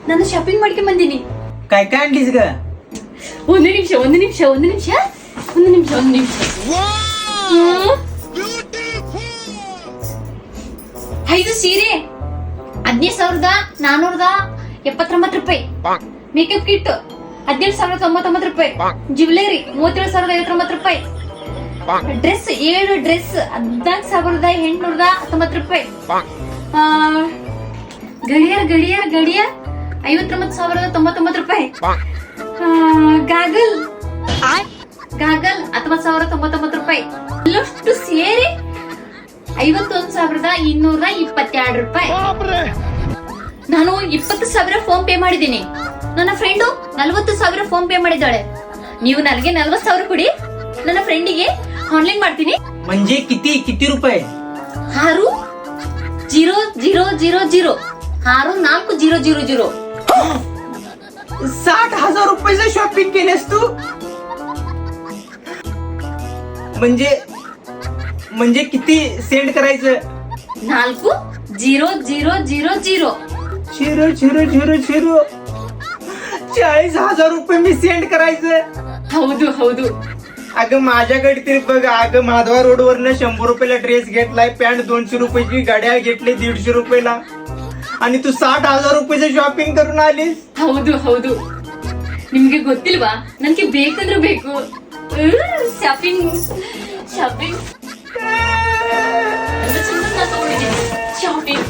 ನಾನು ಶಾಪಿಂಗ್ ಮಾಡ್ಕೊಂಡ್ ಬಂದೀನಿ. काय काय आणलीस ग? ಒಂದು ನಿಮಿಷ ಒಂದು ನಿಮಿಷ ಒಂದು ನಿಮಿಷ ಒಂದು ನಿಮಿಷ ಒಂದು ನಿಮಿಷ. ಐದು ಸೀರೆ 17,479 ರೂಪಾಯಿ. ಮೇಕಪ್ ಕಿಟ್ 17,099 ರೂಪಾಯಿ. ಜ್ಯುವೆಲರಿ 37,059 ರೂಪಾಯಿ. ಡ್ರೆಸ್ 7 ಡ್ರೆಸ್ 14,819 ರೂಪಾಯಿ. ಗಡಿಯಾರ ಗಡಿಯಾರ ಗಡಿಯಾರ 59,099 ರೂಪಾಯಿ. ಗಾಗಲ್ ಗಾಗಲ್ 19,099 ರೂಪಾಯಿ. ಇಲ್ಲಷ್ಟು ಸೇರಿ 51,222 ರೂಪಾಯಿ. ನಾನು 20,000 ಫೋನ್ ಪೇ ಮಾಡಿದ್ದೀನಿ. ನನ್ನ ಫ್ರೆಂಡು 40,000 ಫೋನ್ ಪೇ ಮಾಡಿದ್ದಾಳೆ. ನೀವು ನನಗೆ 40,000 ಕೊಡಿ, ನನ್ನ ಫ್ರೆಂಡಿಗೆ ಆನ್ಲೈನ್ ಮಾಡ್ತೀನಿ. म्हणजे किती किती रुपये? 6,000 6,400. 60,000 रुपयाचं शॉपिंग केलेस तू? म्हणजे किती सेंड करायचं? 4,000. 40,000 रुपये मी सेंड करायचं? ಹೌದು ಹೌದು. अगं माझ्याकडे तरी बघ. अगं माधवा रोडवरनं 100 रुपयाला ड्रेस घेतलाय, पॅन्ट 200 रुपयाची, घड्याळ घेतली 150 रुपयाला, आणि तू 60,000 रुपयाचं शॉपिंग करून आलीस? ಹೌದು ಹೌದು. ನಿಮ್ಗೆ ಗೊತ್ತಿಲ್ವಾ, ನನ್ಗೆ ಬೇಕಂದ್ರೆ ಬೇಕು ಶಾಪಿಂಗ್ ಶಾಪಿಂಗ್ ಶಾಪಿಂಗ್.